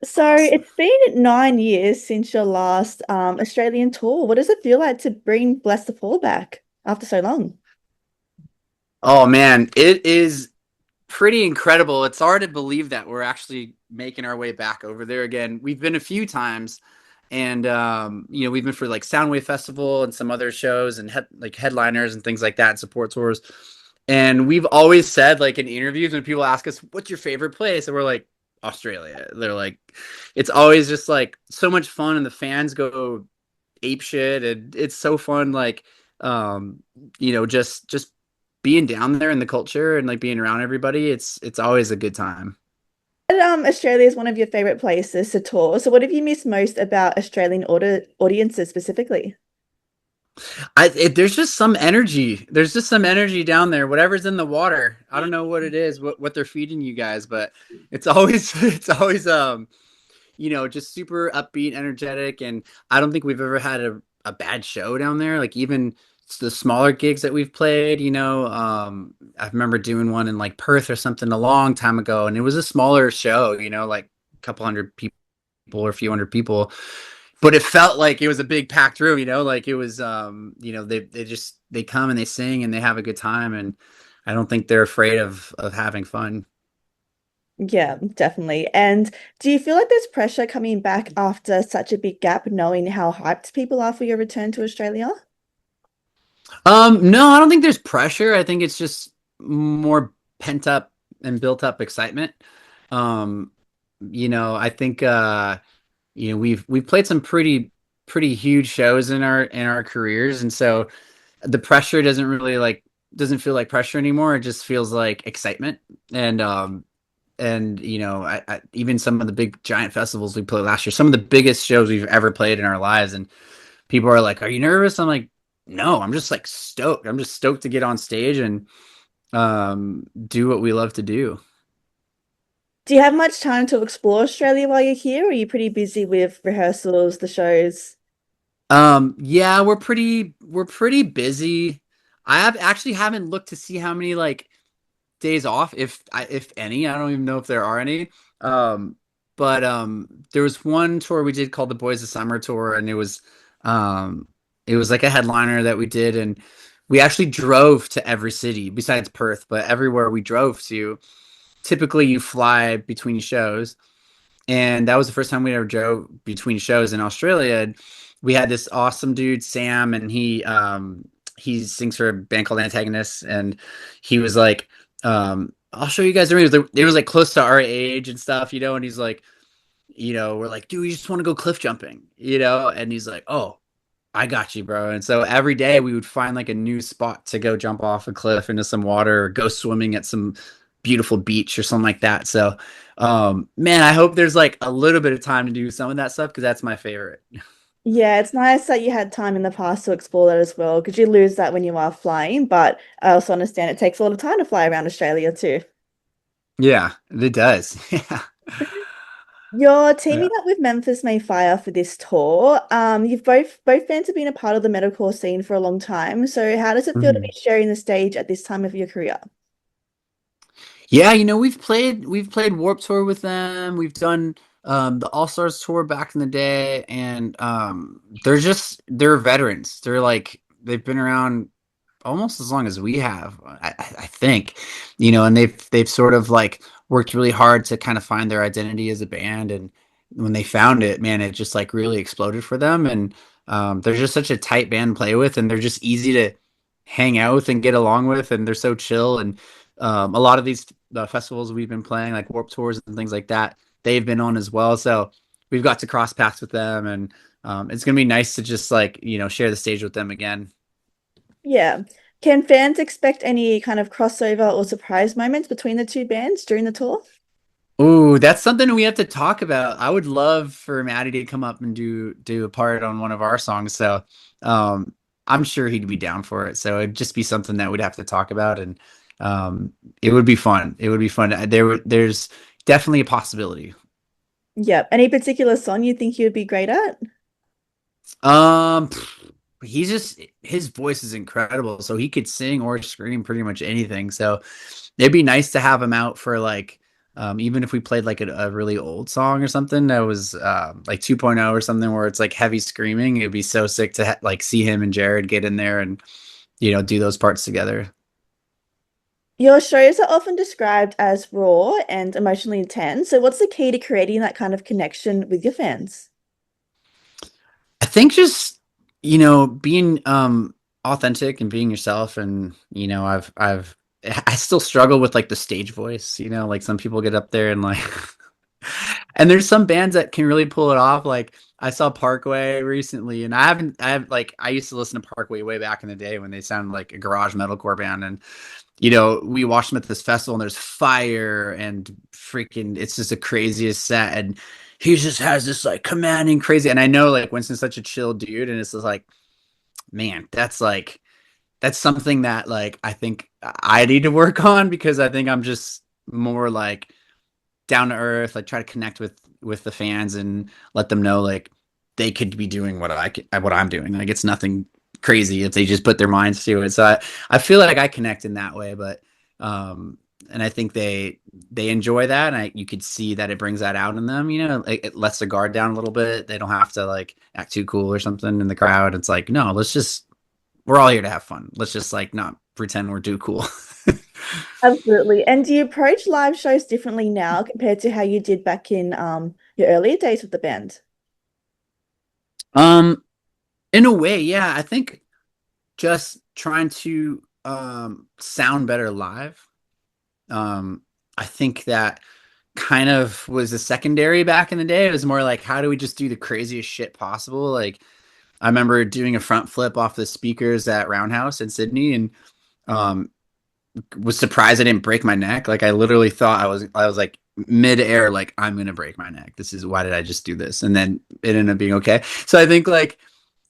So it's been 9 years since your last Australian tour. What does it feel like to bring Bless the Fall back after so long? Oh man, it is pretty incredible. It's hard to believe that we're actually making our way back over there again. We've been a few times, and we've been for like Soundwave Festival and some other shows and like headliners and things like that, and support tours. And we've always said, like in interviews, when people ask us, "What's your favorite place?" and we're like, Australia. They're like, it's always just like so much fun, and the fans go ape shit, and it's so fun. Like, um, just being down there in the culture and like being around everybody. It's always a good time. And, Australia is one of your favorite places to tour. So what have you missed most about Australian audiences specifically? There's just some energy. There's just some energy down there. Whatever's in the water, I don't know what it is, what they're feeding you guys, but it's always it's always just super upbeat, energetic, and I don't think we've ever had a bad show down there. Like even the smaller gigs that we've played, I remember doing one in like Perth or something a long time ago, and it was a smaller show, like a couple hundred people or a few hundred people, but it felt like it was a big packed room, like it was, they come and they sing and they have a good time, and I don't think they're afraid of having fun. Yeah, definitely. And do you feel like there's pressure coming back after such a big gap, knowing how hyped people are for your return to Australia? No, I don't think there's pressure. I think it's just more pent up and built up excitement. Um, I think we've played some pretty huge shows in our careers, and so the pressure doesn't feel like pressure anymore. It just feels like excitement. And even some of the big giant festivals we played last year, some of the biggest shows we've ever played in our lives, and people are like, "Are you nervous?" I'm like, "No, I'm just like stoked. I'm just stoked to get on stage and do what we love to do." Do you have much time to explore Australia while you're here, or are you pretty busy with rehearsals, the shows? Yeah, we're pretty busy. I have actually haven't looked to see how many like days off, if any. I don't even know if there are any. Um, but there was one tour we did called the Boys of Summer tour, and it was like a headliner that we did, and we actually drove to every city besides Perth, but everywhere we drove to. Typically, you fly between shows, and that was the first time we ever drove between shows in Australia. And we had this awesome dude, Sam, and he sings for a band called Antagonists, and he was like, I'll show you guys the ring. It was like close to our age and stuff, and he's like, we're like, dude, you just want to go cliff jumping, and he's like, oh, I got you, bro. And so every day we would find like a new spot to go jump off a cliff into some water or go swimming at some beautiful beach or something like that. So, man, I hope there's like a little bit of time to do some of that stuff because that's my favorite. Yeah, it's nice that you had time in the past to explore that as well, because you lose that when you are flying. But I also understand it takes a lot of time to fly around Australia too. Yeah, it does. Yeah. You're teaming Yeah. up with Memphis Mayfire for this tour. You've both bands have been a part of the metalcore scene for a long time. So how does it feel to be Mhm. sharing the stage at this time of your career? Yeah, we've played Warp Tour with them. We've done the All Stars tour back in the day, and they're veterans. They've been around almost as long as we have, I think, and they've sort of like worked really hard to kind of find their identity as a band, and when they found it, man, it just like really exploded for them, and they're just such a tight band to play with, and they're just easy to hang out with and get along with, and they're so chill, and a lot of these festivals we've been playing, like Warp Tours and things like that, they've been on as well, so we've got to cross paths with them, and it's gonna be nice to just like share the stage with them again. Yeah. Can fans expect any kind of crossover or surprise moments between the two bands during the tour? Ooh, that's something we have to talk about. I would love for Maddie to come up and do a part on one of our songs. So, um, I'm sure he'd be down for it. So it'd just be something that we'd have to talk about, and it would be fun. It would be fun. There's definitely a possibility. Yeah. Any particular song you think you'd be great at? Um, his voice is incredible, so he could sing or scream pretty much anything. So it'd be nice to have him out for like Even if we played like a really old song or something that was like 2.0 or something where it's like heavy screaming, it'd be so sick to like see him and Jared get in there and do those parts together. Your shows are often described as raw and emotionally intense. So, what's the key to creating that kind of connection with your fans? I think just being authentic and being yourself, and I still struggle with like the stage voice, like some people get up there and like and there's some bands that can really pull it off. Like I saw Parkway recently, and I used to listen to Parkway way back in the day when they sounded like a garage metalcore band, and we watched them at this festival and there's fire and freaking, it's just the craziest set. And he just has this like commanding crazy. And I know like Winston's such a chill dude. And it's just like, man, that's something that like I think I need to work on because I think I'm just more like down to earth, like try to connect with the fans and let them know like they could be doing what I'm doing. Like it's nothing crazy if they just put their minds to it. So I feel like I connect in that way, but and I think they enjoy that, and you could see that it brings that out in them. Like it lets their guard down a little bit. They don't have to like act too cool or something in the crowd. It's like no, we're all here to have fun. Let's just like not pretend we're too cool. Absolutely. And do you approach live shows differently now compared to how you did back in your earlier days with the band? um, in a way, yeah. I think just trying to sound better live. Um, I think that kind of was a secondary back in the day. It was more like, how do we just do the craziest shit possible? Like, I remember doing a front flip off the speakers at Roundhouse in Sydney, and um, was surprised I didn't break my neck. Like, I literally thought I was like mid-air, like I'm gonna break my neck. Why did I just do this? And then it ended up being okay. So I think like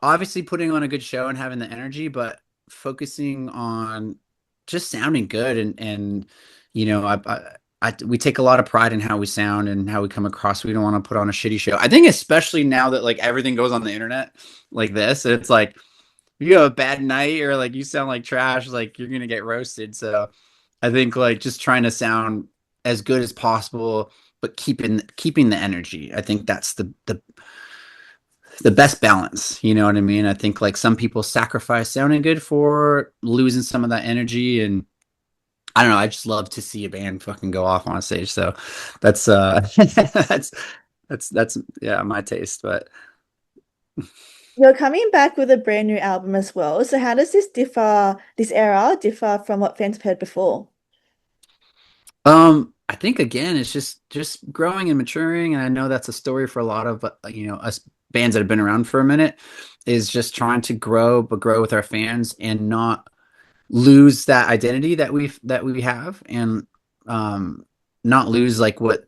obviously putting on a good show and having the energy, but focusing on just sounding good and you know, we take a lot of pride in how we sound and how we come across. We don't want to put on a shitty show. I think especially now that like everything goes on the internet like this, it's like if you have a bad night or like you sound like trash, like you're gonna get roasted. So I think like just trying to sound as good as possible, but keeping the energy. I think that's the best balance. You know what I mean? I think like some people sacrifice sounding good for losing some of that energy, and I don't know. I just love to see a band fucking go off on stage. So that's that's yeah, my taste. But You're coming back with a brand new album as well. So how does this era differ from what fans have heard before? I think again, it's just growing and maturing, and I know that's a story for a lot of us bands that have been around for a minute, is just trying to grow, but grow with our fans and not lose that identity that we have, and um not lose like what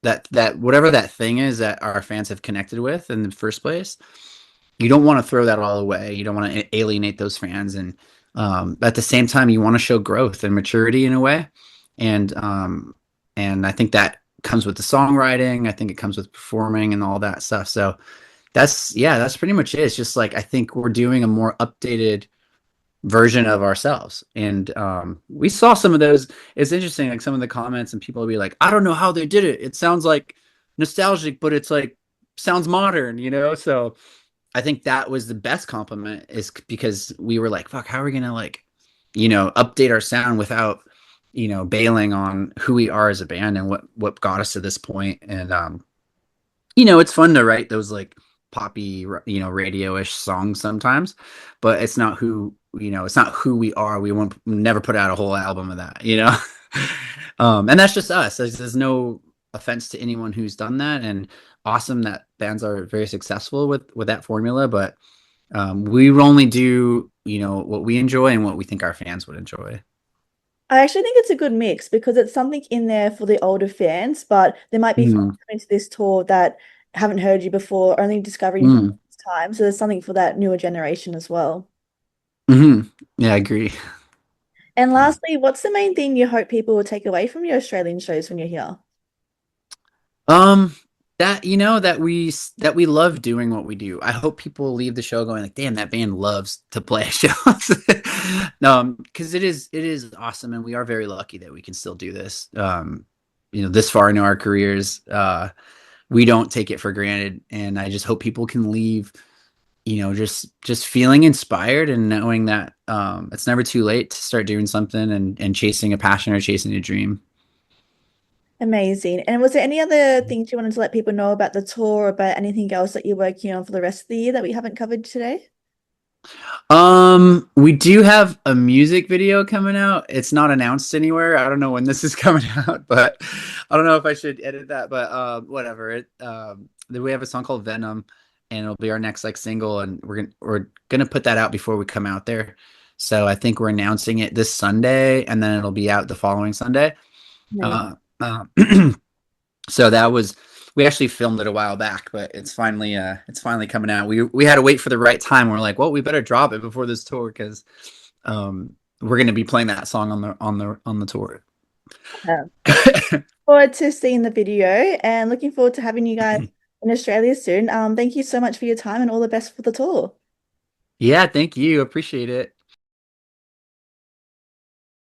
that whatever that thing is that our fans have connected with in the first place. You don't want to throw that all away. You don't want to alienate those fans, and at the same time you want to show growth and maturity in a way, and I think that comes with the songwriting. I think it comes with performing and all that stuff. So that's pretty much it. It's just like I think we're doing a more updated version of ourselves. And we saw some of those. It's interesting, like some of the comments, and people will be like, I don't know how they did it. It sounds like nostalgic, but it's like sounds modern. So I think that was the best compliment, is because we were like, fuck, how are we gonna like, update our sound without, bailing on who we are as a band and what got us to this point. And it's fun to write those like poppy, radio-ish songs sometimes, but it's not who we are. We won't never put out a whole album of that. And that's just us. There's no offense to anyone who's done that, and awesome that bands are very successful with that formula. But we only do, what we enjoy and what we think our fans would enjoy. I actually think it's a good mix because it's something in there for the older fans, but there might be fans Mm, coming to this tour that haven't heard you before, only discovering you for mm, the first time. So there's something for that newer generation as well. mm. Yeah, I agree. And lastly, what's the main thing you hope people will take away from your Australian shows when you're here? Um, that that we love doing what we do. I hope people leave the show going like, "Damn, that band loves to play shows." No, because it is awesome, and we are very lucky that we can still do this. this far into our careers, we don't take it for granted. And I just hope people can leave, just feeling inspired and knowing that it's never too late to start doing something and chasing a passion or chasing a dream. Amazing. And was there any other things you wanted to let people know about the tour, or about anything else that you're working on for the rest of the year that we haven't covered today? We do have a music video coming out. It's not announced anywhere. I don't know when this is coming out, but I don't know if I should edit that, but whatever. Then we have a song called Venom, and it'll be our next like single, and we're gonna put that out before we come out there. So I think we're announcing it this Sunday, and then it'll be out the following Sunday. Amazing. Uh, uh, so that was we actually filmed it a while back, but it's finally coming out. We had to wait for the right time. We're like, well, we better drop it before this tour because we're going to be playing that song on the tour. Yeah. Forward to seeing the video and looking forward to having you guys in Australia soon. Thank you so much for your time and all the best for the tour. Yeah, thank you. Appreciate it.